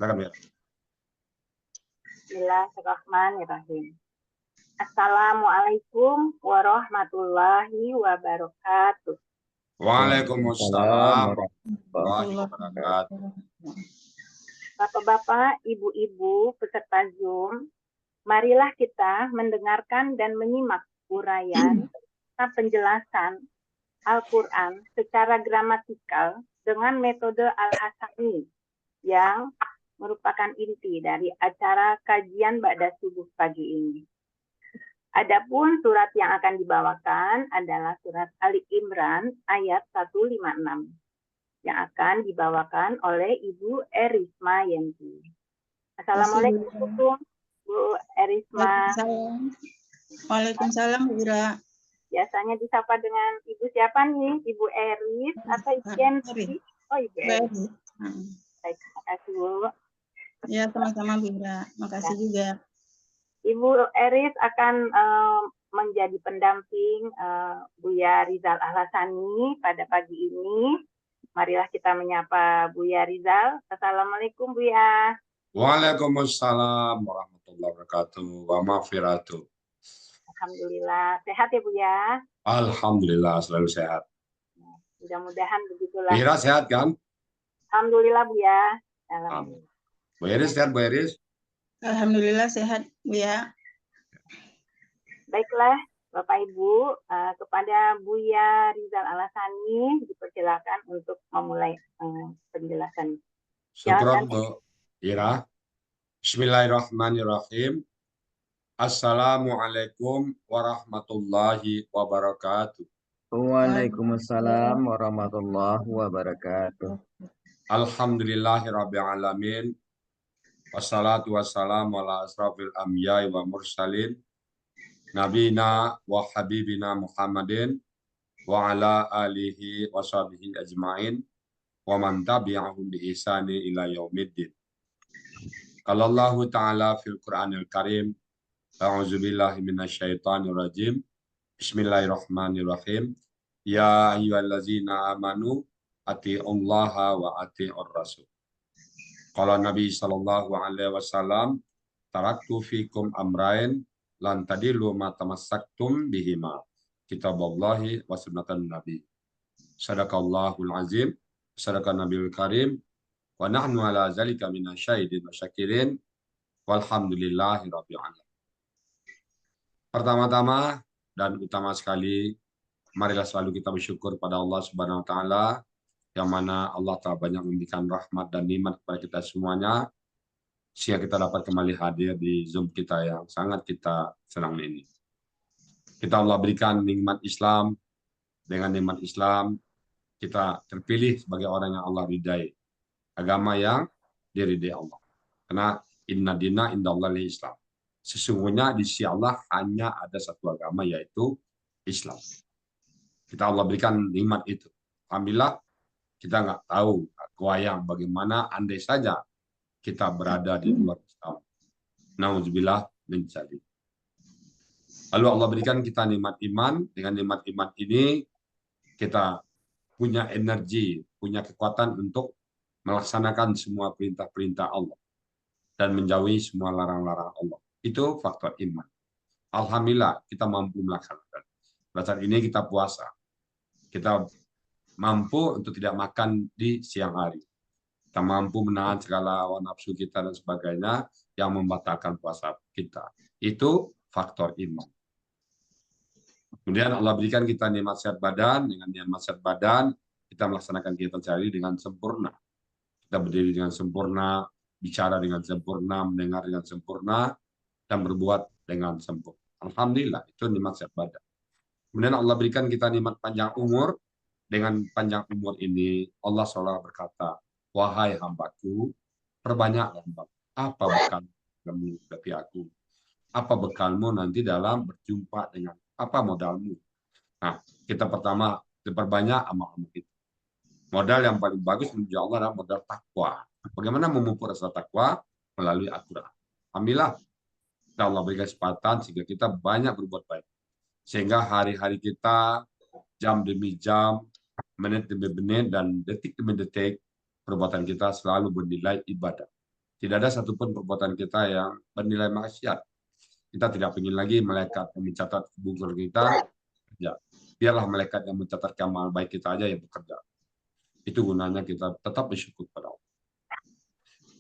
Silakan, Mira. Bismillahirrahmanirrahim. Assalamualaikum warahmatullahi wabarakatuh. Waalaikumsalam warahmatullahi wabarakatuh. Bapak-bapak, ibu-ibu, peserta Zoom, marilah kita mendengarkan dan menyimak uraian penjelasan Al-Quran secara gramatikal dengan metode Al-Hasani yang merupakan inti dari acara kajian Ba'da Subuh pagi ini. Adapun surat yang akan dibawakan adalah surat Ali Imran ayat 156 yang akan dibawakan oleh Ibu Erisma Yenti. Assalamualaikum Bu Erisma. Waalaikumsalam Bu Ira. Biasanya disapa dengan Ibu siapa nih? Ibu Eris atau Ibu Yenti? Oh, Ibu Eris. Baik, terima kasih Bu. Ya, sama-sama Bu Ira. Makasih juga. Ibu Eris akan menjadi pendamping Buya Rizal Al-Hasani pada pagi ini. Marilah kita menyapa Buya Rizal. Assalamualaikum Buya. Waalaikumsalam warahmatullahi wabarakatuh. Wa maghfiratuh. Alhamdulillah. Sehat ya Buya? Alhamdulillah selalu sehat. Mudah-mudahan begitulah. Mira sehat kan? Alhamdulillah Buya. Alhamdulillah. Bu Eris sehat Bu Eris? Alhamdulillah sehat Bu ya. Baiklah Bapak Ibu, kepada Buya Rizal Al-Hasani dipersilakan untuk memulai penjelasan. Syukran Bu Ira. Bismillahirrahmanirrahim. Assalamualaikum warahmatullahi wabarakatuh. Waalaikumsalam warahmatullahi wabarakatuh. Alhamdulillahirabbil alamin. Wassalatu wassalamu ala asrafil anbiya'i wa mursalin nabina wa habibina Muhammadin wa ala alihi wa sahbihi ajma'in wa man tabi'ahum bi ihsani ila yaumiddin. Qala Allah ta'ala fil Qur'anil Karim, a'udzu billahi minasyaitonir rajim. Bismillahirrahmanirrahim. Ya ayyuhallazina amanu atiiullaha wa atiiur rasul. Qala Nabi sallallahu alaihi wasallam, taraktu fikum amrain lan tadillu ma tamassaktum bihima, kitaballahi wa sunnatan nabi. Sadaqallahul azim, sadaqan nabiyul karim, wa nahnu ala zalika minasyahidin wa syakirin, walhamdulillahi rabbil alamin. Pertama-tama dan utama sekali, marilah selalu kita bersyukur pada Allah Subhanahu wa taala, yang mana Allah telah banyak memberikan rahmat dan nikmat kepada kita semuanya, sehingga kita dapat kembali hadir di Zoom kita yang sangat kita senang ini. Kita Allah berikan nikmat Islam, dengan nikmat Islam kita terpilih sebagai orang yang Allah ridai, agama yang diridai Allah. Karena inna dina indallahi Islam. Sesungguhnya di sisi Allah hanya ada satu agama, yaitu Islam. Kita Allah berikan nikmat itu. Alhamdulillah, kita nggak tahu kebayang bagaimana andai saja kita berada di luar Islam. Nauzubillah min dzalik. Lalu Allah berikan kita nikmat iman. Dengan nikmat iman ini kita punya energi, punya kekuatan untuk melaksanakan semua perintah-perintah Allah dan menjauhi semua larang-larang Allah. Itu faktor iman. Alhamdulillah kita mampu melaksanakan. Pada saat ini kita puasa. Kita mampu untuk tidak makan di siang hari. Kita mampu menahan segala hawa nafsu kita dan sebagainya yang membatalkan puasa kita. Itu faktor iman. Kemudian Allah berikan kita nikmat sehat badan. Dengan nikmat sehat badan, kita melaksanakan kegiatan sehari dengan sempurna. Kita berdiri dengan sempurna, bicara dengan sempurna, mendengar dengan sempurna, dan berbuat dengan sempurna. Alhamdulillah, itu nikmat sehat badan. Kemudian Allah berikan kita nikmat panjang umur. Dengan panjang umur ini, Allah SWT berkata, wahai hambaku, perbanyaklah apa bekal kamu dari aku? Apa bekalmu nanti dalam berjumpa dengan apa modalmu? Nah, kita pertama diperbanyak amal-amal itu. Modal yang paling bagus menuju Allah adalah modal takwa. Bagaimana memupuk rasa takwa? Melalui Al-Quran. Alhamdulillah, Allah berikan kesempatan sehingga kita banyak berbuat baik. Sehingga hari-hari kita, jam demi jam, menit demi menit, dan detik demi detik, perbuatan kita selalu bernilai ibadah. Tidak ada satupun perbuatan kita yang bernilai maksiat. Kita tidak ingin lagi malaikat yang mencatat keburukan kita. Ya, biarlah malaikat yang mencatat amal baik kita aja yang bekerja. Itu gunanya kita tetap bersyukur pada Allah.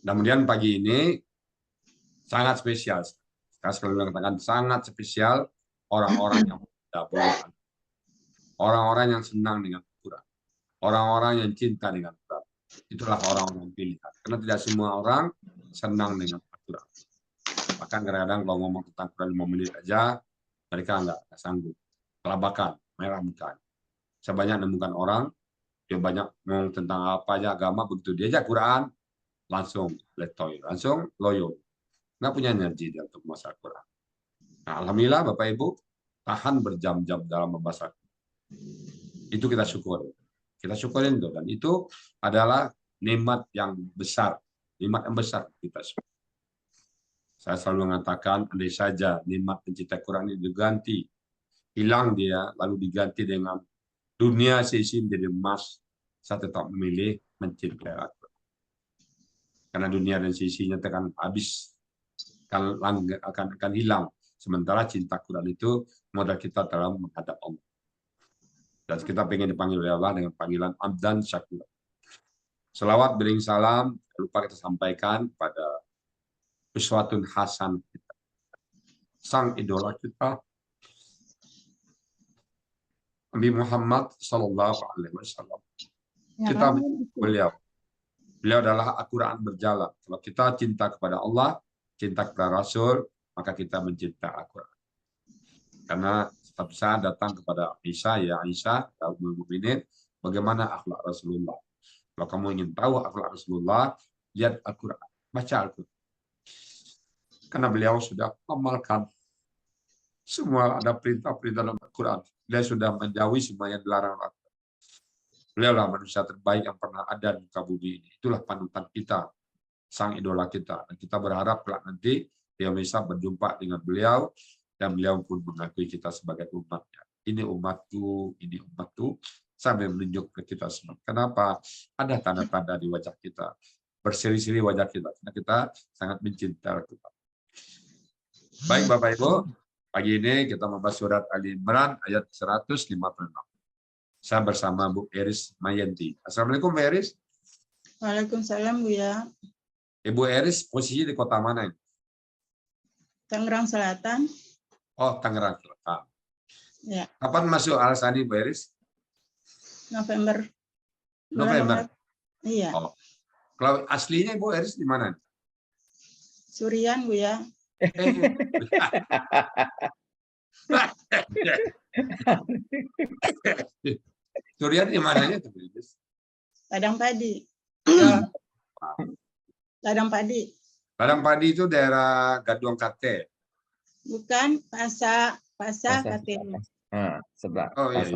Kemudian pagi ini sangat spesial. Saya selalu mengatakan sangat spesial orang-orang yang berdoa. Orang-orang yang senang dengan Al-Quran. Orang-orang yang cinta dengan Al-Quran. Itulah orang-orang pilihan. Karena tidak semua orang senang dengan Al-Quran. Bahkan kadang-kadang kalau ngomong tentang Quran 5 menit aja, mereka nggak sanggup. Kelabakan, merah muka. Saya banyak menemukan orang, dia banyak ngomong tentang apa aja agama, begitu diajak Quran, langsung letoy, langsung loyo. Nggak punya energi dia untuk membaca Quran. Nah, alhamdulillah Bapak Ibu, tahan berjam-jam dalam membaca Quran. Itu kita syukur. Kita syukurin itu. Dan itu adalah nikmat yang besar. Nikmat yang besar kita syukur. Saya selalu mengatakan, andai saja nikmat pencinta Quran ini diganti, hilang dia, lalu diganti dengan dunia seisi menjadi emas, saya tetap memilih mencintai Al-Quran. Karena dunia dan seisinya akan habis, akan hilang. Sementara cinta Quran itu modal kita dalam menghadap Allah. Dan kita ingin dipanggil oleh Allah dengan panggilan Abdan Syakur. Selawat bering salam, lupa kita sampaikan pada uswatun hasan kita. Sang idola kita, Nabi Muhammad Sallallahu Alaihi Wasallam. Kita beliau adalah Al-Quran berjalan. Kalau kita cinta kepada Allah, cinta kepada Rasul, maka kita mencinta Al-Quran. Karena setiap saat datang kepada Aisyah, ya Aisyah, ya Ummul Mukminin, bagaimana akhlak Rasulullah. Kalau kamu ingin tahu akhlak Rasulullah, lihat Al-Quran, baca Al-Quran. Karena beliau sudah mengamalkan semua ada perintah-perintah dalam Al-Quran. Dia sudah menjauhi semua yang dilarang Al-Quran. Beliaulah manusia terbaik yang pernah ada di muka bumi ini. Itulah panutan kita, sang idola kita. Dan kita berharap kelak nanti dia bisa berjumpa dengan beliau, dan beliau pun mengakui kita sebagai umatnya. Ini umatku, ini umatku, sambil menunjuk ke kita semua. Kenapa? Ada tanda-tanda di wajah kita, berseri-seri wajah kita, karena kita sangat mencintai kita. Baik Bapak Ibu, pagi ini kita membahas surat Ali Imran ayat 156. Saya bersama Bu Eris Mayanti. Assalamualaikum Bu Eris. Waalaikumsalam Bu ya. Ibu Eris posisi di kota mana ini? Tangerang Selatan. Oh, Tangerang Selatan. Ya. Kapan masuk Al-Sani Bu Eris? November. November. Iya. Oh. Kalau aslinya Bu Eris di mana? Surian Bu ya. Surian di mananya tuh? Ladang Padi. Ladang Padi. Ladang Padi itu daerah Gadung Kate. Bukan, Pasa Kate. Sebelah. Oh iya.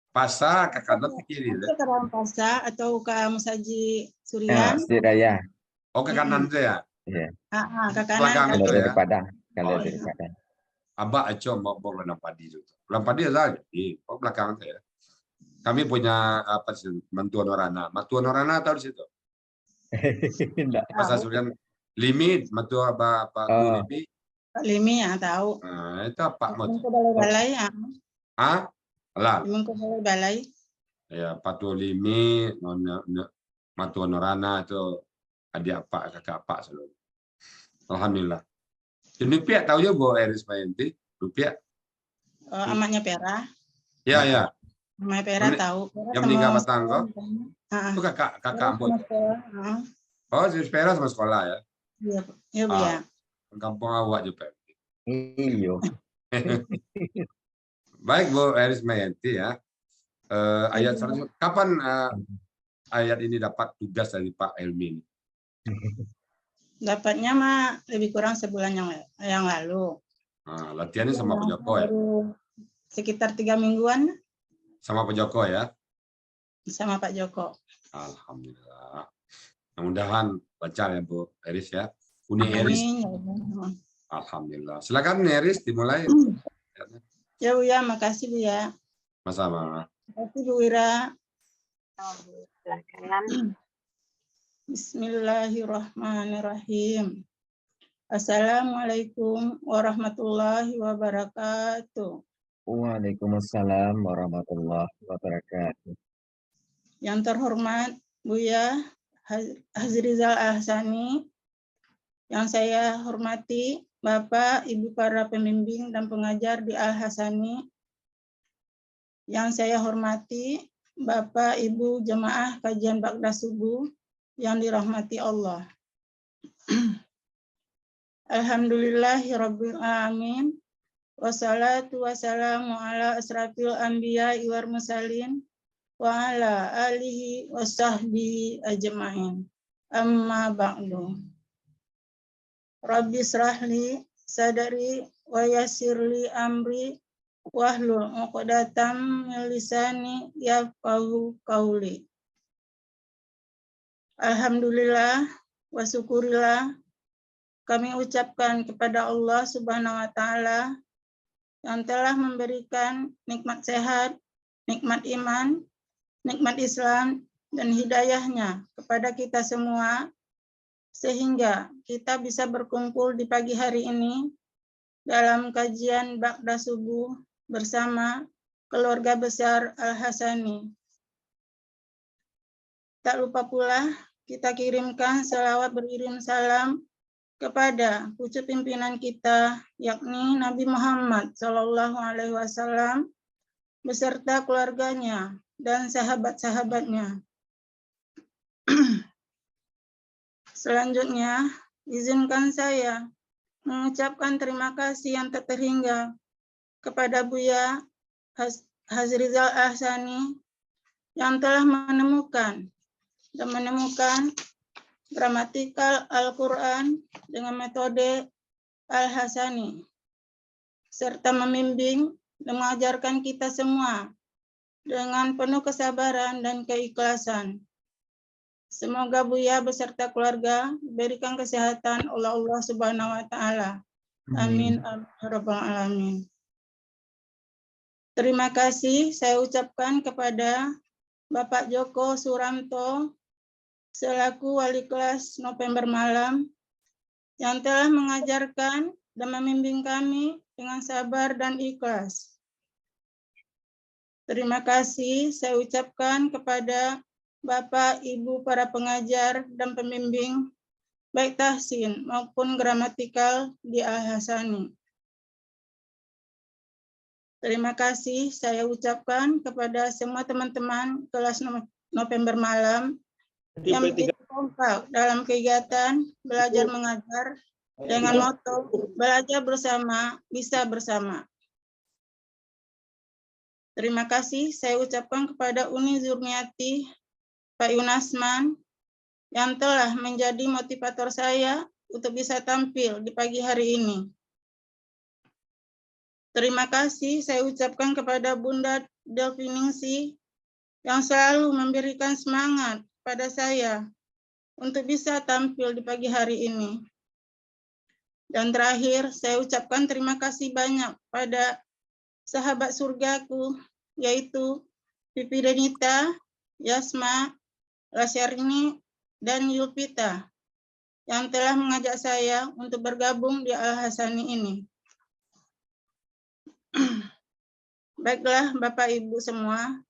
Pasa ke kanan ke kiri. Sekarang Pasa atau ke Musaji Surian. Raya. Oh ke kanan tuh ya? Iya. Ke kanan. Belakang Kan. itu ya? Dari Padang. Kalau Oh, dari iya. Padang. Abah aco mau Ladang Padi itu. Ladang Padi ada di belakang tuh ya. Kami punya apa sih? Mantuan Orana. Mantuan Orana tahu di situ? Enggak. Pasar Surian limit Mantua apa Limi. Pak Limi ya tahu. Nah, itu Pak Mut. Mengko balai ya. Ah? Lah. Mengko balai. Ya, Patu Limi, Mantua Orana itu adik apa kakak apa selalu. Alhamdulillah. Rupiah tahu ya Bu Eris Mayanti? Rupiah? Amaknya Pera. Ya, ya. Amaknya Pera tahu. Yang meninggal Batang kok? Itu kakak Amput. Oh, si Pera sama sekolah ya? Iya, Bu ya. Kampung awak juga. Iya. Baik Bu Eris Mayanti ya. Ayat 100. Kapan ayat ini dapat tugas dari Pak Elmi? Dapatnya mah lebih kurang sebulan yang lalu. Nah, latihannya sama Pak Joko ya? Sekitar 3 mingguan. Sama Pak Joko ya? Sama Pak Joko. Alhamdulillah. Mudah-mudahan lancar ya Bu Eris ya. Uni Eris. Alhamdulillah. Silakan Eris dimulai. Ya Bu ya, makasih Bu ya. Sama-sama. Makasih Bu Wira. Silakan. Bismillahirrahmanirrahim. Assalamualaikum warahmatullahi wabarakatuh. Waalaikumsalam warahmatullahi wabarakatuh. Yang terhormat Buya Hazrizal Ahsani, yang saya hormati Bapak, Ibu para pembimbing dan pengajar di Al-Hasani, yang saya hormati Bapak, Ibu jemaah kajian Ba'da Subuh yang dirahmati Allah. Alhamdulillahirabbil alamin. Wassalatu wassalamu ala asrafil anbiya'i wal mursalin wa ala alihi wa sahbihi ajma'in. Amma ba'du. Rabbi srahli sadari wa yassirli amri wahlul 'uqdatam min lisani yafqahu qauli. Alhamdulillah wa syukurillah kami ucapkan kepada Allah Subhanahu wa taala yang telah memberikan nikmat sehat, nikmat iman, nikmat Islam dan hidayahnya kepada kita semua, sehingga kita bisa berkumpul di pagi hari ini dalam kajian Ba'da Subuh bersama keluarga besar Al-Hasani. Tak lupa pula kita kirimkan selawat beririm salam kepada pucuk pimpinan kita, yakni Nabi Muhammad SAW beserta keluarganya dan sahabat-sahabatnya. Selanjutnya, izinkan saya mengucapkan terima kasih yang tak terhingga kepada Buya Hazrizal Ahsani yang telah menemukan gramatikal Al-Quran dengan metode Al-Hasani, serta membimbing dan mengajarkan kita semua dengan penuh kesabaran dan keikhlasan. Semoga Buya beserta keluarga diberikan kesehatan oleh Allah Subhanahu wa taala. Amin. Rabbal alamin. Terima kasih saya ucapkan kepada Bapak Joko Suranto selaku wali kelas November Malam yang telah mengajarkan dan membimbing kami dengan sabar dan ikhlas. Terima kasih saya ucapkan kepada Bapak, Ibu, para pengajar dan pembimbing, baik tahsin maupun gramatikal di Al-Hasani. Terima kasih saya ucapkan kepada semua teman-teman kelas November Malam yang begitu kompak dalam kegiatan belajar mengajar dengan moto belajar bersama, bisa bersama. Terima kasih saya ucapkan kepada Uni Zurniati, Pak Yunasman, yang telah menjadi motivator saya untuk bisa tampil di pagi hari ini. Terima kasih saya ucapkan kepada Bunda Delviningsi yang selalu memberikan semangat pada saya untuk bisa tampil di pagi hari ini. Dan terakhir, saya ucapkan terima kasih banyak pada sahabat surgaku, yaitu Pipi Denita, Yasma, Lasyarini, dan Yulpita, yang telah mengajak saya untuk bergabung di Al-Hasani ini. Baiklah Bapak Ibu semua,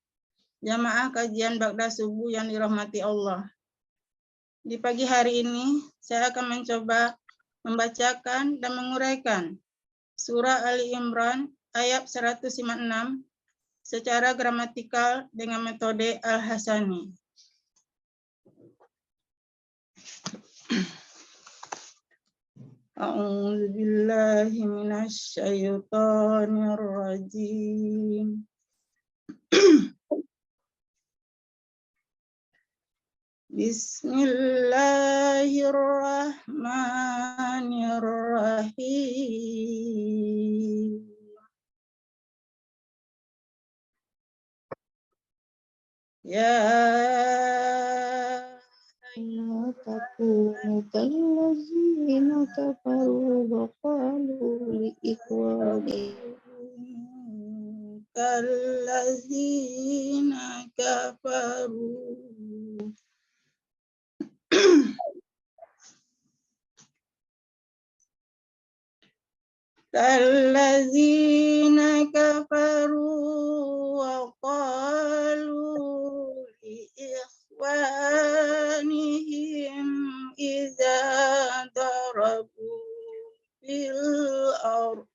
jamaah kajian Ba'da Subuh yang dirahmati Allah. Di pagi hari ini, saya akan mencoba membacakan dan menguraikan surah Ali Imran ayat 156 secara gramatikal dengan metode Al-Hasani. A'udzu billahi minasy syaithanir rajim. Bismillahirrahmanirrahim. Ya takunu kallazina kafaru wa qalu li ikhwanihim kallazina kafaru Kallazina kafaru wa qalu li ikhwanihim idza darabu fil ardh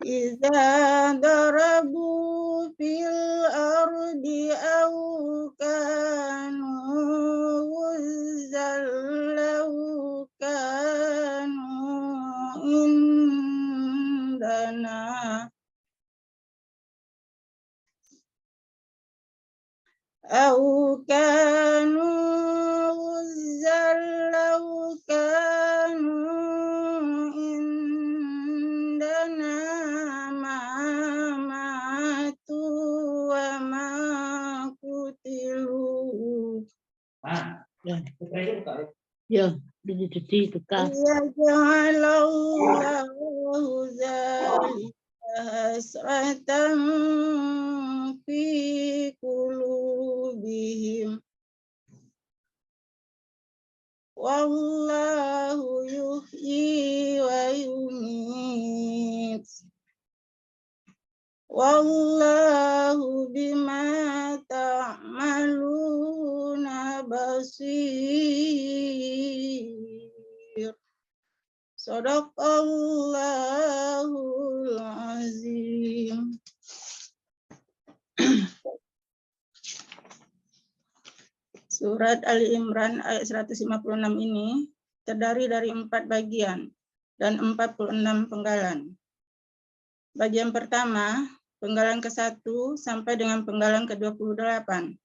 Iza darabu fil ardi aw kanu zallau kanu indana aw kanu zallau kanu indana Ya, jadi tukar. Ya ja'alallahu zalika hasratan fi qulubihim. Wallahu yuhyi wa yumit. Wallahu bima ta'maluna basir. Shadaqallahul azim. Surat Ali Imran ayat 156 ini terdiri dari 4 bagian dan 46 penggalan. Bagian pertama, penggalan ke-1 sampai dengan penggalan ke-28.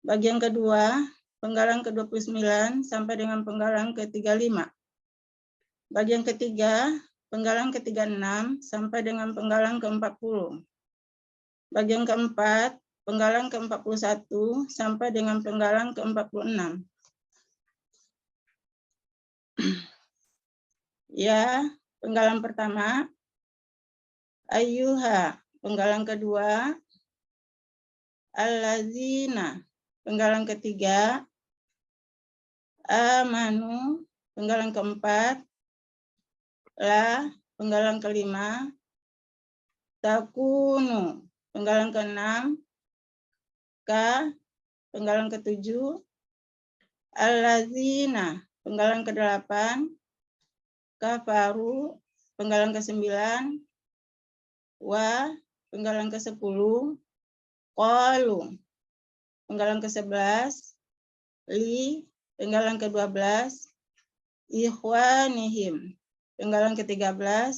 Bagian kedua, penggalan ke-29 sampai dengan penggalan ke-35. Bagian ketiga, penggalan ke-36 sampai dengan penggalan ke-40. Bagian keempat, penggalan ke-41 sampai dengan penggalan ke-46. Ya, penggalan pertama, ayyuha, penggalan kedua, allazina, penggalan ketiga, amanu, penggalan keempat, la, penggalan kelima, takunu, penggalan keenam, ka, penggalan ketujuh, allazina, penggalan ke-8, kafaru, penggalan ke-9, wa, penggalan ke-10, qalu, penggalan ke-11, li, penggalan ke-12, ikhwanihim, penggalan ke-13,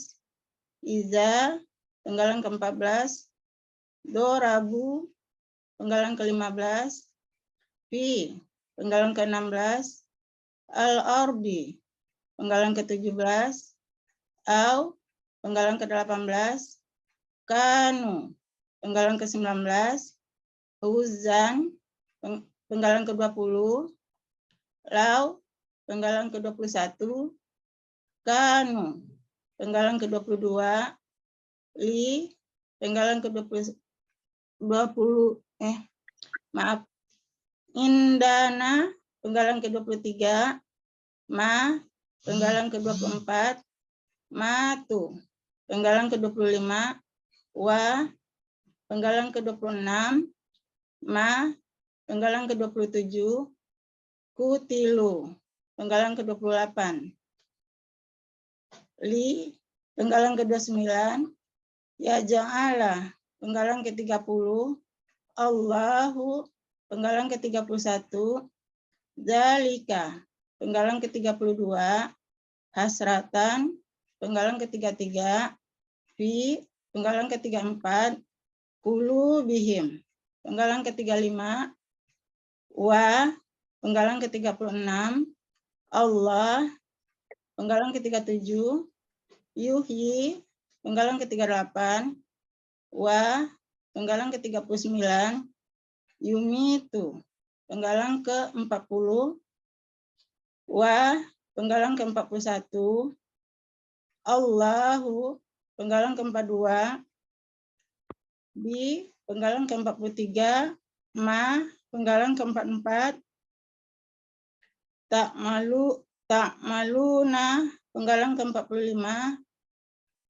iza, penggalan ke-14, dorabu, penggalan ke-15, fi, penggalan ke-16, al-ardi, penggalan ke-17, au, penggalan ke-18, kanu, penggalan ke-19, huzan, penggalan ke-20, lau, penggalan ke-21, kanu, penggalan ke-22, li, penggalan ke-20, indana, penggalan ke-23, ma, penggalan ke-24, matu, penggalan ke-25, wa, penggalan ke-26, ma, penggalan ke-27, kutilu, penggalan ke-28, li, penggalan ke-29, ya ja'ala, penggalan ke-30, Allahu, penggalan ke-31, zalika, penggalan ke-32, hasratan, penggalan ke-33, fi, penggalan ke-34, qulubihim, penggalan ke-35, wa, penggalan ke-36, Allah, penggalan ke-37, yuhyi, penggalan ke-38, wa, penggalan ke-39, yumitu, penggalan ke-40, wa, penggalan ke-41, Allahu, penggalan ke-42, B, penggalan ke-43, Ma, penggalan ke-44, tak maluna, penggalan ke-45,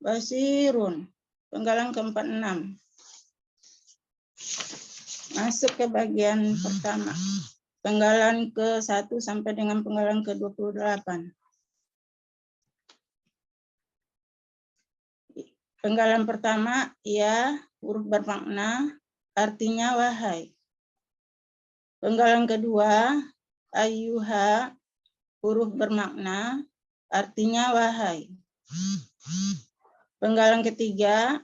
Basirun, penggalan ke-46. Masuk ke bagian pertama. Penggalan ke-1 sampai dengan penggalan ke-28. Penggalan pertama, ya, huruf bermakna, artinya wahai. Penggalan kedua, ayyuha, huruf bermakna, artinya wahai. Penggalan ketiga,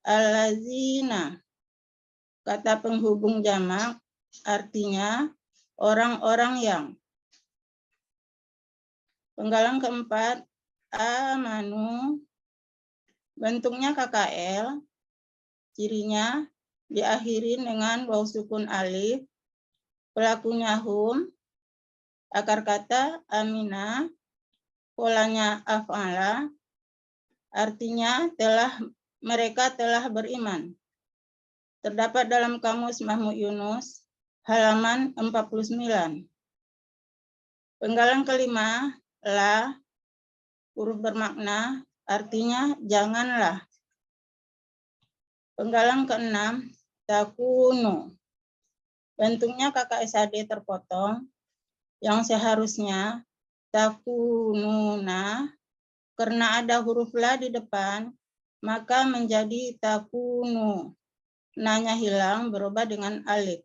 allazina, kata penghubung jamak, artinya orang-orang yang. Penggalan keempat, amanu, bentuknya KKL, cirinya diakhiri dengan waw sukun alif, pelakunya hum, akar kata amina, polanya af'ala, artinya mereka telah beriman. Terdapat dalam kamus Mahmud Yunus, halaman 49. Penggalan kelima, la, huruf bermakna, artinya janganlah. Penggalan keenam, takunu, bentuknya KKSAD terpotong, yang seharusnya takununa, karena ada huruf la di depan, maka menjadi takunu. Nanya hilang, berubah dengan alif,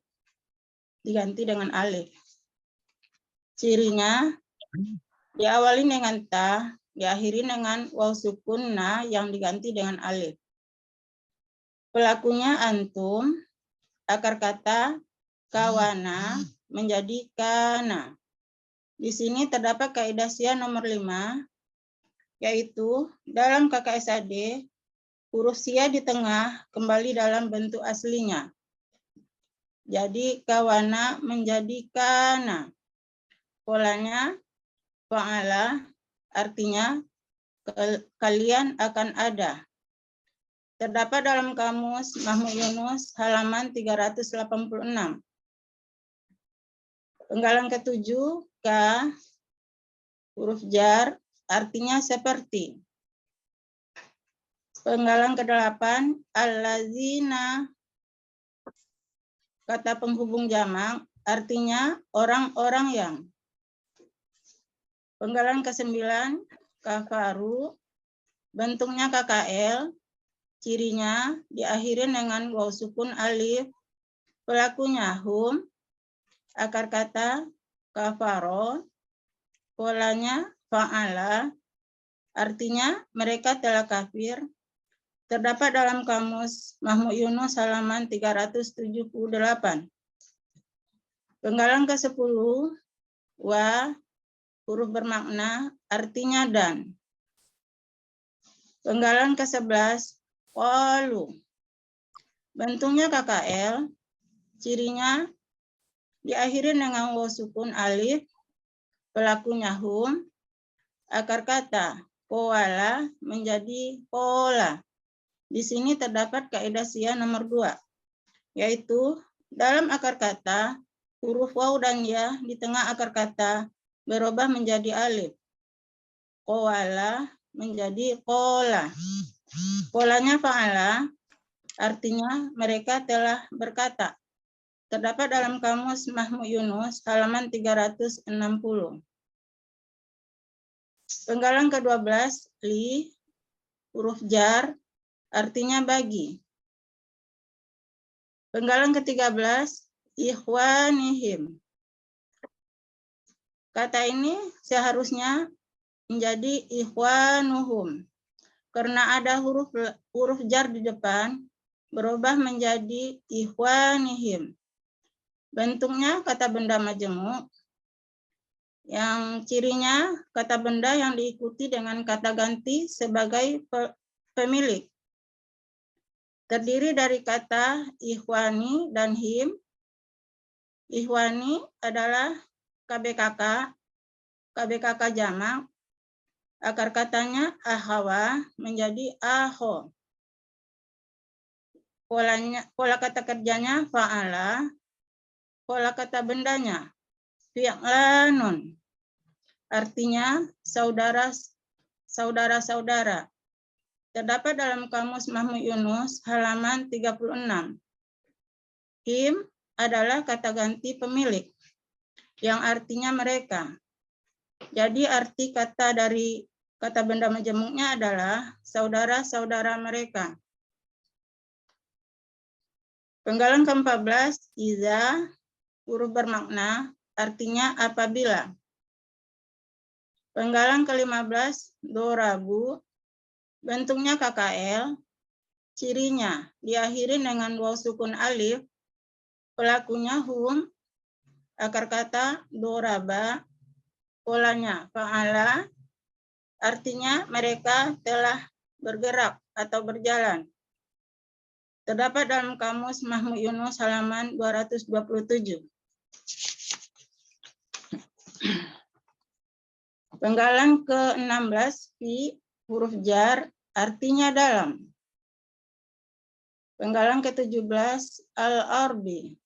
diganti dengan alif. Cirinya diawali dengan ta, diakhiri dengan waw sukun na yang diganti dengan alif. Pelakunya antum, akar kata kawana menjadi kana. Di sini terdapat kaidah syiah nomor 5, yaitu dalam KKSAD huruf syiah di tengah kembali dalam bentuk aslinya. Jadi kawana menjadi kana. Polanya fa'ala, artinya kalian akan ada. Terdapat dalam kamus Mahmud Yunus halaman 386. Penggalan ke-7, ka, huruf jar, artinya seperti. Penggalan ke-8, allazina, kata penghubung jamak, artinya orang-orang yang. Penggalan ke-9, kafaru, bentuknya KKL, cirinya diakhiri dengan waw sukun alif, pelakunya hum, akar kata kafaro, polanya fa'ala, artinya mereka telah kafir. Terdapat dalam kamus Mahmud Yunus halaman 378. Penggalan ke-10, wa, huruf bermakna, artinya dan. Penggalan ke-11, qalu, bentuknya KKL, cirinya diakhiri dengan waw sukun alif, pelakunya hum, akar kata qawala menjadi qola. Di sini terdapat kaidah syiah nomor 2, yaitu dalam akar kata huruf waw dan ya di tengah akar kata berubah menjadi alif. Qawala menjadi qola. Polanya fa'ala, artinya mereka telah berkata. Terdapat dalam kamus Mahmud Yunus halaman 360. Penggalan ke-12, li, huruf jar, artinya bagi. Penggalan ke-13, ikhwanihim. Kata ini seharusnya menjadi ikhwanuhum. Karena ada huruf jar di depan, berubah menjadi ikhwanihim. Bentuknya kata benda majemuk, yang cirinya kata benda yang diikuti dengan kata ganti sebagai pemilik. Terdiri dari kata ikhwani dan him. Ikhwani adalah KBKK jamak. Akar katanya ahawa menjadi aho. pola kata kerjanya fa'ala, pola kata bendanya fi'lanun. Artinya saudara-saudara. Terdapat dalam kamus Mahmud Yunus halaman 36. Him adalah kata ganti pemilik yang artinya mereka. Jadi arti kata dari kata benda majemuknya adalah saudara-saudara mereka. Penggalan ke-14, iza, huruf bermakna, artinya apabila. Penggalan ke-15, dorabu, bentuknya KKL, cirinya diakhiri dengan waw sukun alif, pelakunya hum, akar kata doraba, polanya fa'ala, artinya mereka telah bergerak atau berjalan. Terdapat dalam kamus Mahmud Yunus halaman 227. Penggalan ke-16, fi, huruf jar, artinya dalam. Penggalan ke-17, al-ardi.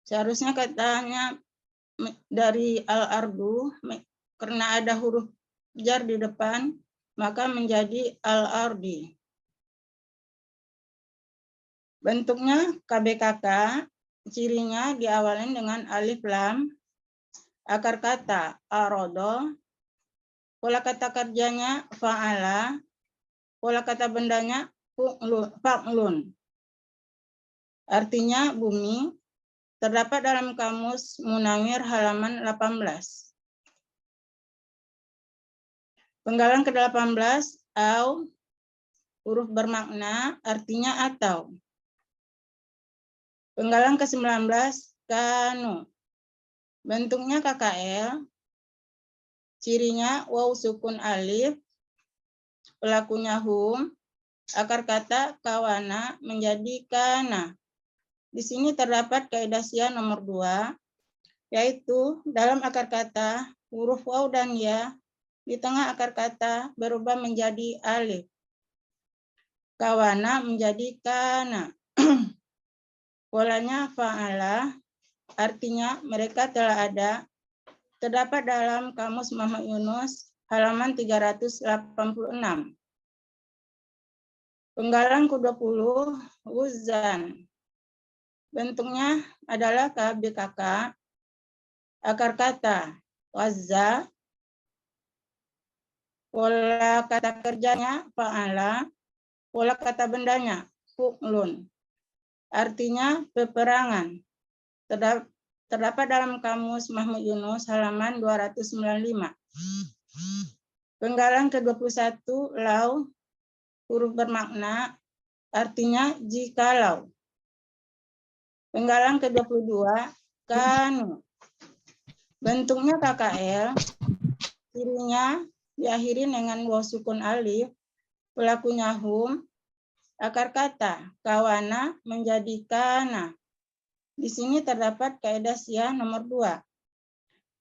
Seharusnya katanya dari al-ardu, karena ada huruf jar di depan, maka menjadi al-ardi. Bentuknya KBKK, cirinya diawali dengan alif lam, akar kata arodo, pola kata kerjanya fa'ala, pola kata bendanya fa'lun. Artinya bumi, terdapat dalam kamus Munawir halaman 18. Penggalan ke-18, au, huruf bermakna, artinya atau. Penggalan ke-19, kanu. Bentuknya KKL, cirinya waw sukun alif, pelakunya hum, akar kata kawana menjadi kana. Di sini terdapat kaidah syiah nomor 2, yaitu dalam akar kata huruf waw dan ya di tengah akar kata berubah menjadi alif. Kawana menjadi kana. Polanya fa'ala, artinya mereka telah ada. Terdapat dalam kamus Mahmud Yunus halaman 386. Penggalan ke-20, uzan. Bentuknya adalah KBKK, akar kata wazza, pola kata kerjanya fa'ala, pola kata bendanya fu'lun. Artinya peperangan. Terdapat dalam kamus Mahmud Yunus halaman 295. Penggalan ke-21, lau, huruf bermakna, artinya jikalau. Penggalan ke-22, kanu. Bentuknya KKL, cirinya diakhiri dengan waw sukun alif, pelakunya hum, akar kata kawana menjadi kana. Di sini terdapat kaidah syiah nomor 2.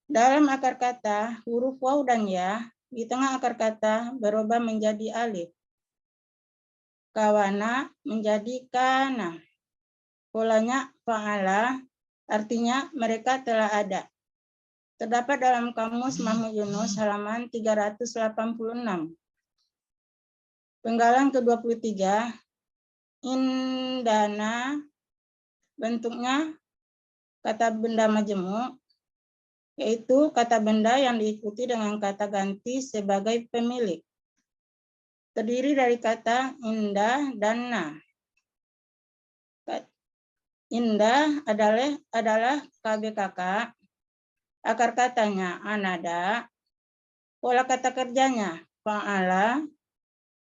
Dalam akar kata huruf waw dan ya di tengah akar kata berubah menjadi alif. Kawana menjadi kana. Polanya fa'ala, artinya mereka telah ada. Terdapat dalam kamus Mahmud Yunus halaman 386. Penggalan ke-23, indana, bentuknya kata benda majemuk, yaitu kata benda yang diikuti dengan kata ganti sebagai pemilik. Terdiri dari kata indah dan na. Indah adalah KBKK, akar katanya anada, pola kata kerjanya fa'ala,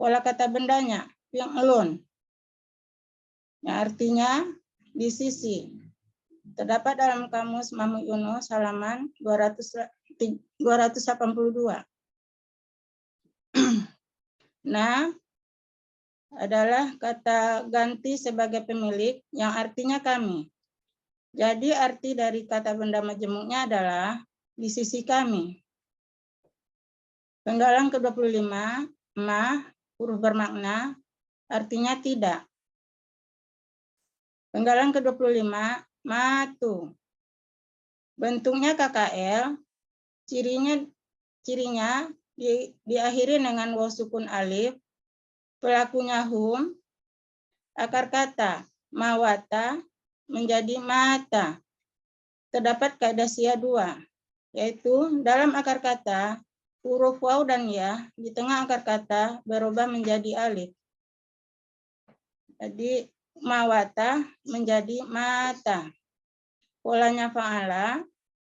pola kata bendanya fi'lun. Artinya di sisi. Terdapat dalam kamus Mahmud Yunus halaman 282. Nah, adalah kata ganti sebagai pemilik yang artinya kami. Jadi arti dari kata benda majemuknya adalah di sisi kami. Penggalan ke-25, ma, huruf bermakna, artinya tidak. Penggalan ke-25, matu. Bentuknya KKL, cirinya diakhiri dengan waw sukun alif, pelakunya hum, akar kata mawata menjadi mata. Terdapat kaidah sia 2, yaitu dalam akar kata huruf waw dan ya di tengah akar kata berubah menjadi alif. Jadi mawata menjadi mata. Polanya fa'ala,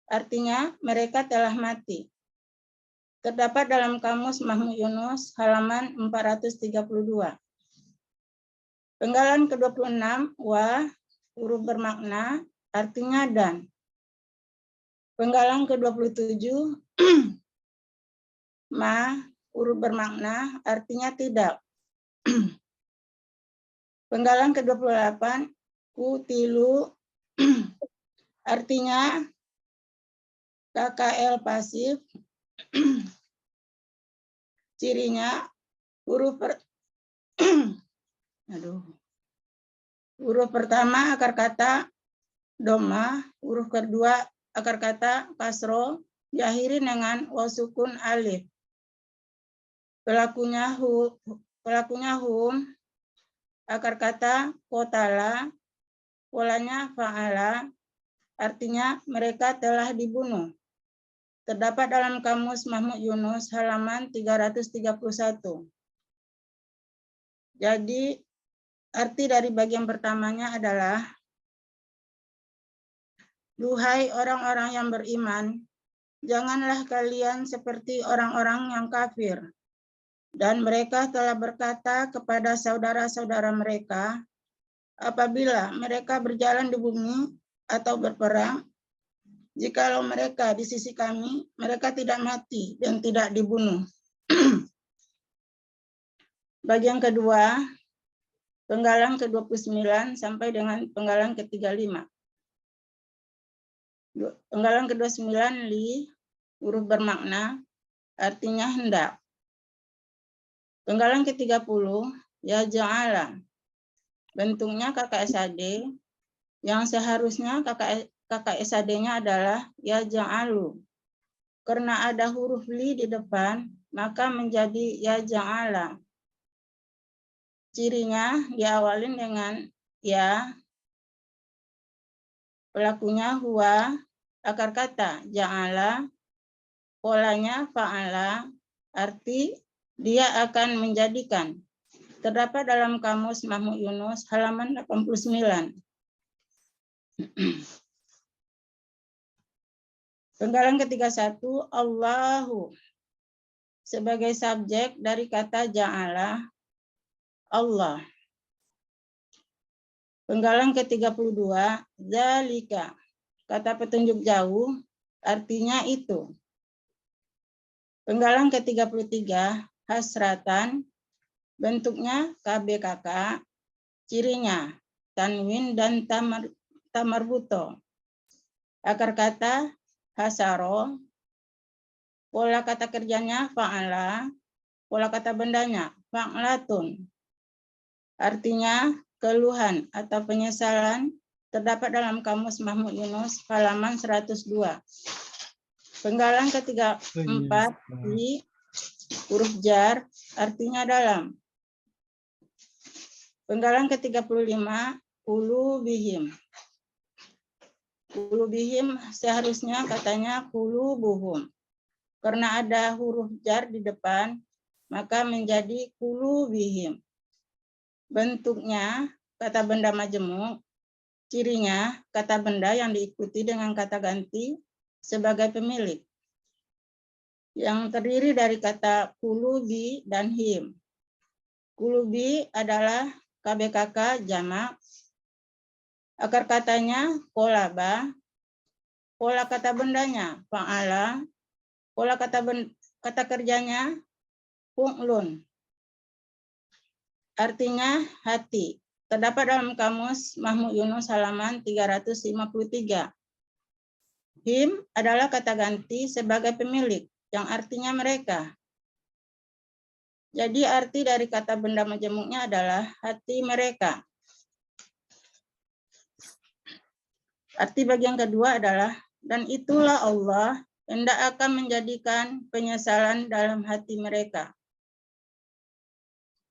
artinya mereka telah mati. Terdapat dalam kamus Mahmud Yunus halaman 432. Penggalan ke-26, wa, huruf bermakna, artinya dan. Penggalan ke-27, ma, huruf bermakna, artinya tidak. Penggalan ke-28, kutilu, artinya KKL pasif. Cirinya huruf huruf pertama akar kata doma, huruf kedua akar kata kasro, diakhiri dengan waw sukun alif. Pelakunya hum, akar kata kotala, polanya fa'ala, artinya mereka telah dibunuh. Terdapat dalam kamus Mahmud Yunus halaman 331. Jadi arti dari bagian pertamanya adalah, duhai orang-orang yang beriman, janganlah kalian seperti orang-orang yang kafir. Dan mereka telah berkata kepada saudara-saudara mereka, apabila mereka berjalan di bumi atau berperang, jikalau mereka di sisi kami, mereka tidak mati dan tidak dibunuh. Bagian kedua, penggalan ke-29 sampai dengan penggalan ke-35. Penggalan ke-29 li, huruf bermakna, artinya hendak. Penggalan ke-30, ya ja'ala, bentuknya KKSAD, yang seharusnya KKSAD-nya adalah ya ja'alu. Karena ada huruf li di depan, maka menjadi ya ja'ala. Cirinya diawalin dengan ya, pelakunya huwa, akar kata ja'ala, polanya fa'ala, arti dia akan menjadikan. Terdapat dalam kamus Mahmud Yunus halaman 89. Penggalan ke-31, Allahu, sebagai subjek dari kata ja'ala, Allah. Penggalan ke-32, zalika, kata petunjuk jauh, artinya itu. Penggalan ke-33, hasratan, bentuknya KBKK, cirinya tanwin dan tamarbuto. Akar kata hasaro, pola kata kerjanya fa'ala, pola kata bendanya fa'latun. Artinya keluhan atau penyesalan, terdapat dalam kamus Mahmud Yunus halaman 102. Penggalan ke-34 di huruf jar, artinya dalam. Penggalan ke-35 qulubihim. Qulubihim seharusnya katanya qulubuhum. Karena ada huruf jar di depan, maka menjadi qulubihim. Bentuknya kata benda majemuk, cirinya kata benda yang diikuti dengan kata ganti sebagai pemilik, yang terdiri dari kata kulubi dan him. Kulubi adalah KBKK jamak, akar katanya kolaba, pola kata bendanya fa'ala, pola kata kerjanya fu'lun, artinya hati. Terdapat dalam kamus Mahmud Yunus halaman 353. Him adalah kata ganti sebagai pemilik, yang artinya mereka. Jadi arti dari kata benda majemuknya adalah hati mereka. Arti bagian kedua adalah, dan itulah Allah hendak akan menjadikan penyesalan dalam hati mereka.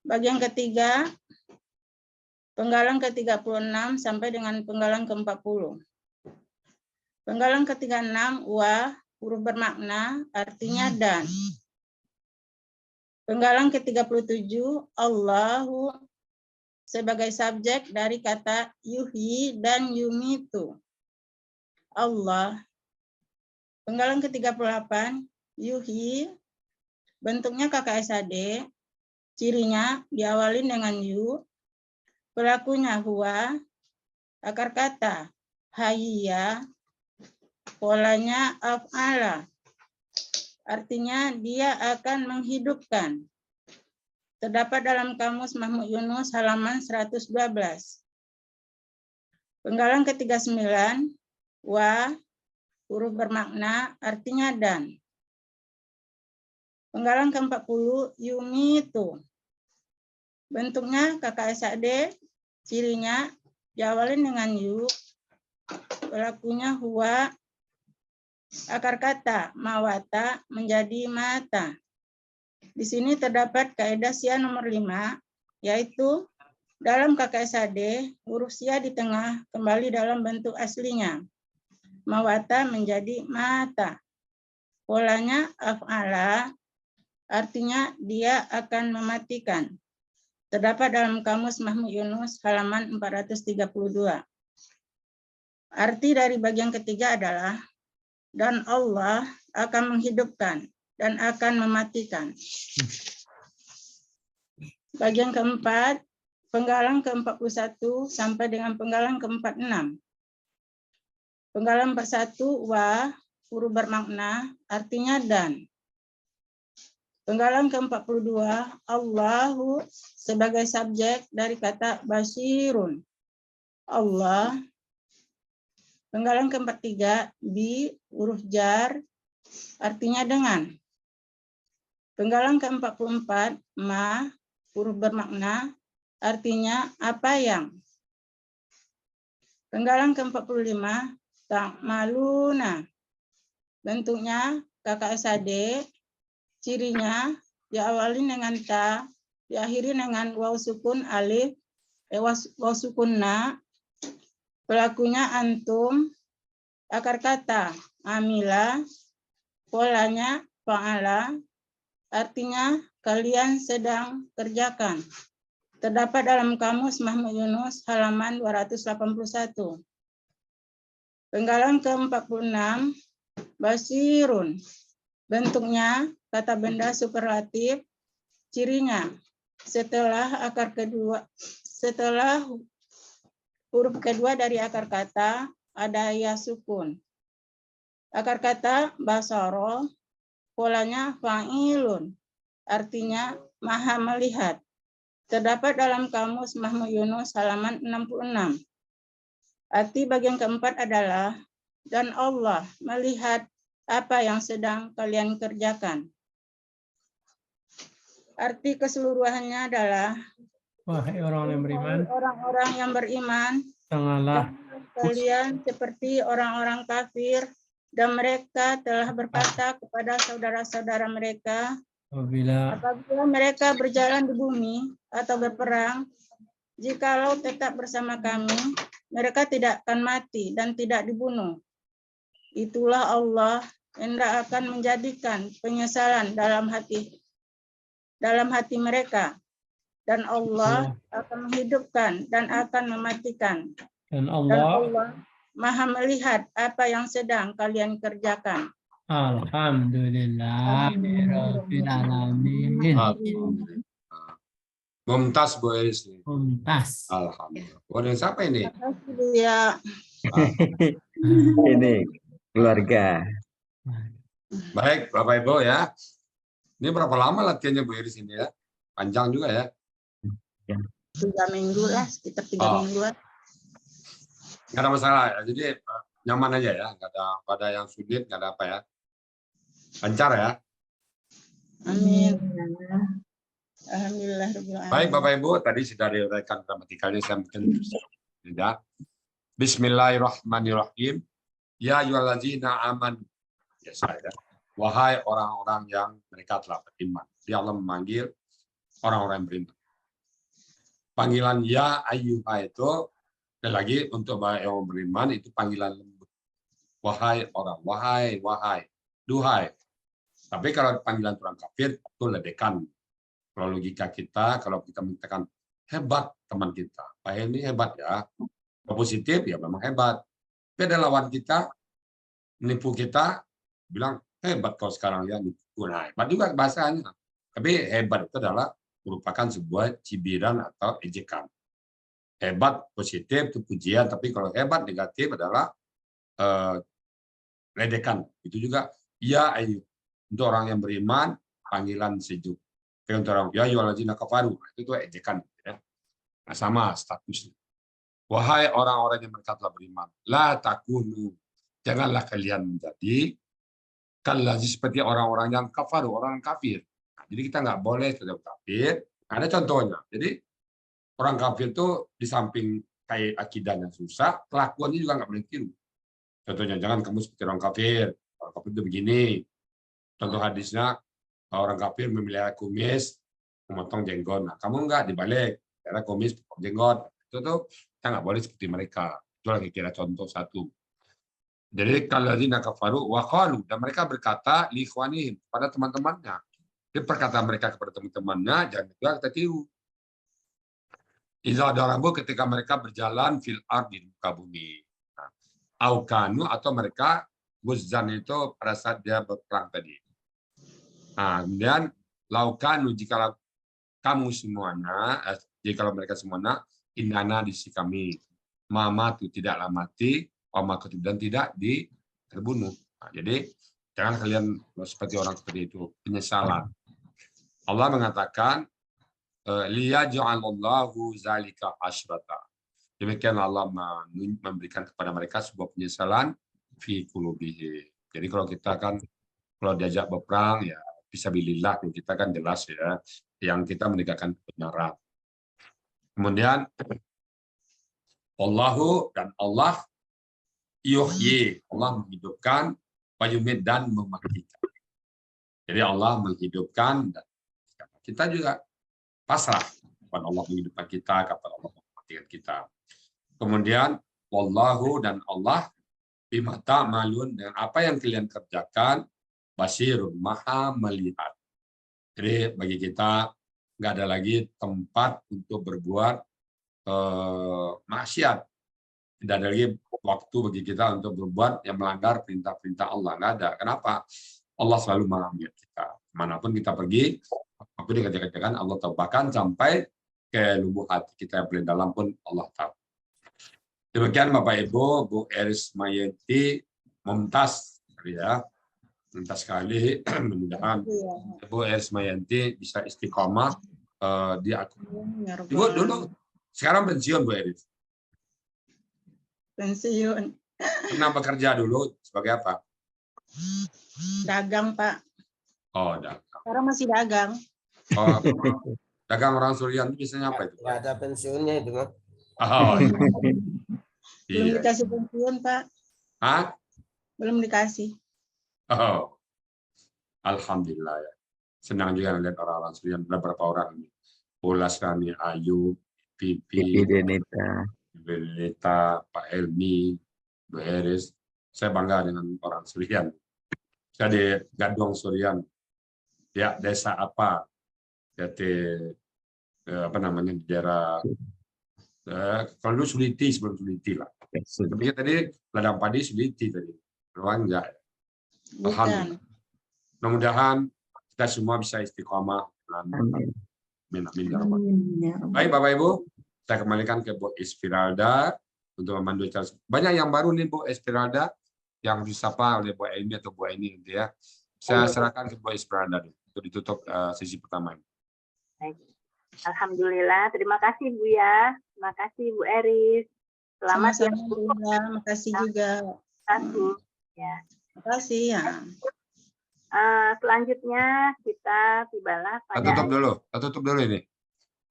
Bagian ketiga, penggalan ke-36 sampai dengan penggalan ke-40. Penggalan ke-36, wa, huruf bermakna, artinya dan. Penggalan ke-37, Allahu, sebagai subjek dari kata yuhyi dan yumitu. Allah. Penggalan ke-38, yuhyi, bentuknya KKSAD, cirinya diawali dengan yu, pelakunya huwa, akar kata hayya, polanya af'ala, artinya dia akan menghidupkan. Terdapat dalam Kamus Mahmud Yunus halaman 112. Penggalan ke-39, wa, huruf bermakna, artinya dan. Penggalan ke-40, yumitu. Bentuknya KKSAD, cirinya diawali dengan yu, pelakunya huwa, akar kata mawata menjadi mata. Di sini terdapat kaidah sia nomor 5, yaitu dalam KKSAD, huruf sia di tengah kembali dalam bentuk aslinya. Mawata menjadi mata. Polanya af'ala, artinya dia akan mematikan. Terdapat dalam Kamus Mahmud Yunus halaman 432. Arti dari bagian ketiga adalah, dan Allah akan menghidupkan dan akan mematikan. Bagian keempat, penggalan ke-41 sampai dengan penggalan ke-46. Penggalan 41, wa, huruf bermakna, artinya dan. Penggalan ke-42, Allahu, sebagai subjek dari kata basirun. Allah. Penggalan ke-43, bi, huruf jar, artinya dengan. Penggalan ke-44, ma, huruf bermakna, artinya apa yang. Penggalan ke-45, ta'maluna. Bentuknya KKSAD, cirinya diawali dengan ta, diakhiri dengan waw sukun alif, waw sukun na, pelakunya antum, akar kata amila, polanya fa'ala, artinya kalian sedang kerjakan. Terdapat dalam Kamus Mahmud Yunus halaman 281. Penggalan ke-46, basirun. Bentuknya kata benda superlatif, cirinya setelah huruf kedua dari akar kata ada ya sukun. Akar kata basaro, polanya fa'ilun, artinya maha melihat. Terdapat dalam Kamus Mahmud Yunus halaman 66. Arti bagian keempat adalah, dan Allah melihat apa yang sedang kalian kerjakan. Arti keseluruhannya adalah, wahai orang-orang yang beriman, janganlah kalian seperti orang-orang kafir, dan mereka telah berkata kepada saudara-saudara mereka, apabila mereka berjalan di bumi atau berperang, jikalau tetap bersama kami, mereka tidak akan mati dan tidak dibunuh. Itulah Allah hendak akan menjadikan penyesalan dalam hati mereka, dan Allah akan menghidupkan dan akan mematikan. Dan Allah Maha melihat apa yang sedang kalian kerjakan. Alhamdulillah Rabbil Alamin. Mumtaz Bu Eris. Mumtaz. Alhamdulillah. Waduh, siapa ini? Ya. Ini keluarga. Baik, Bapak Ibu ya. Ini berapa lama latihannya Bu Eris ini ya? Panjang juga ya? 3 minggu lah, sekitar 3 mingguan. Nggak ada masalah ya. Jadi nyaman aja ya. Nggak ada yang sulit, nggak ada apa ya. Lancar ya. Amin. Alhamdulillah. Baik Bapak Ibu, tadi sudah diuraikan gramatikalnya, saya mungkin tidak. Bismillahirrahmanirrahim. Ya ayyuhallazina amanu. Ya saya. Wahai orang-orang yang mereka telah beriman. Dia Allah memanggil orang-orang yang beriman. Panggilan ya ayyuha itu, dan lagi untuk yang beriman itu panggilan lembut. Wahai orang, wahai, duhai. Tapi kalau panggilan orang kafir itu ledekan. Kalau logika kita, kalau kita mengatakan hebat teman kita, Pak ini hebat ya, positif ya memang hebat. Tapi ada lawan kita, menipu kita, bilang hebat kau sekarang ya, nipu. Nah, hebat juga bahasanya. Tapi hebat itu adalah merupakan sebuah cibiran atau ejekan. Hebat positif itu pujian, tapi kalau hebat negatif adalah ledekan. Itu juga ya ayu. Untuk orang yang beriman, panggilan sejuk. Tapi untuk orang ya ayyuhallazina kafaru, itu tuh ejekan. Ya. Nah, sama statusnya. Wahai orang-orang yang mereka telah beriman, la takunu, janganlah kalian menjadi kallazi seperti orang-orang yang kafaru, orang kafir. Nah, jadi kita nggak boleh terhadap kafir. Ada contohnya. Jadi orang kafir itu di samping kayak akidahnya susah, kelakuannya juga nggak boleh tiru. Contohnya jangan kamu seperti orang kafir. Orang kafir itu begini. Contoh hadisnya orang kafir memelihara kumis, memotong jenggot. Nah, kamu nggak dibalik, karena kumis potong jenggot. Itu tuh kita nggak boleh seperti mereka. Itu lagi kira contoh satu. Jadi kallazina kafaru wa qalu, dan mereka berkata li ikhwanihim, pada teman-temannya. Jadi perkataan mereka kepada teman-temannya jangan juga kita tiru. Iza darabu, ketika mereka berjalan fil ardi, di muka bumi. Nah, aukanu, atau mereka guzan itu pada saat dia berperang tadi. Nah, kemudian laukanu, jika kamu semuanya, jika mereka semuanya, inana di sisi kami, mama itu tidaklah mati, dan tidak terbunuh. Nah, jadi jangan kalian seperti orang seperti itu, penyesalan. Allah mengatakan liyaj'alallahu zalika asyrata. Demikian Allah memberikan kepada mereka sebuah penyesalan fi qulubihim. Jadi kalau kita kan kalau diajak berperang ya fisabilillah, kita kan jelas ya yang kita menegakkan kebenaran. Kemudian Allahu, dan Allah yuhyi, Allah menghidupkan, wayumit, dan mematikan. Jadi Allah menghidupkan, dan kita juga pasrah kapan Allah menghidupkan kita, kapan Allah mematikan kita. Kemudian wallahu, dan Allah bima ta'malun, dengan apa yang kalian kerjakan, basirun, maha melihat. Jadi bagi kita nggak ada lagi tempat untuk berbuat maksiat. Tidak ada lagi waktu bagi kita untuk berbuat yang melanggar perintah-perintah Allah. Nggak ada. Kenapa? Allah selalu maha melihat kita. Manapun kita pergi, apapun yang kita kerjakan, Allah tahu. Bahkan sampai ke lubuk hati kita yang paling dalam pun Allah tahu. Demikian Bapak Ibu, Bu Eris Mayanti, mumtaz ya. Mumtaz sekali, mudah-mudahan Bu Eris Mayanti bisa istiqomah di aku. Ibu dulu sekarang pensiun Bu Eris. Pensiun. Pernah bekerja dulu sebagai apa? Dagang, Pak. Oh, dagang. Sekarang masih dagang. Oh, dagang orang Surian itu biasanya apa itu? Nggak ada pensiunnya itu, Mas. Oh, Belum iya. dikasih pensiun, Pak. Hah? Belum dikasih. Oh, alhamdulillah ya. Senang juga melihat orang-orang Surian. Beberapa orang ini. Ulas Rani Ayu, Pipi, Benita, Pak Elmi, Bu Eris. Saya bangga dengan orang Surian. Saya di Gadong Surian. Ya, desa apa? Jadi apa namanya di daerah kalau dulu Suliti, sebelum Suliti lah. Tapi tadi ladang padi Suliti tadi. Ruang enggak. Alhamdulillah. Mudah-mudahan kita semua bisa istiqomah. Amin. Baik Bapak Ibu, saya kembalikan ke Bu Esmeralda untuk memandu acara. Banyak yang baru nih Bu Esmeralda yang disapa oleh Bu Amy atau Bu Eni gitu ya. Saya serahkan ke Bu Esmeralda untuk ditutup sesi pertama ini. Baik. Alhamdulillah, terima kasih Bu ya. Terima kasih Bu Eris. Selamat ya Bu. Terima kasih juga. Ya. Terima kasih ya. Selanjutnya kita tibalah pada Tutup dulu ini.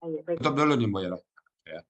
Oh, iya, baik. Tutup dulu nih Bu ya.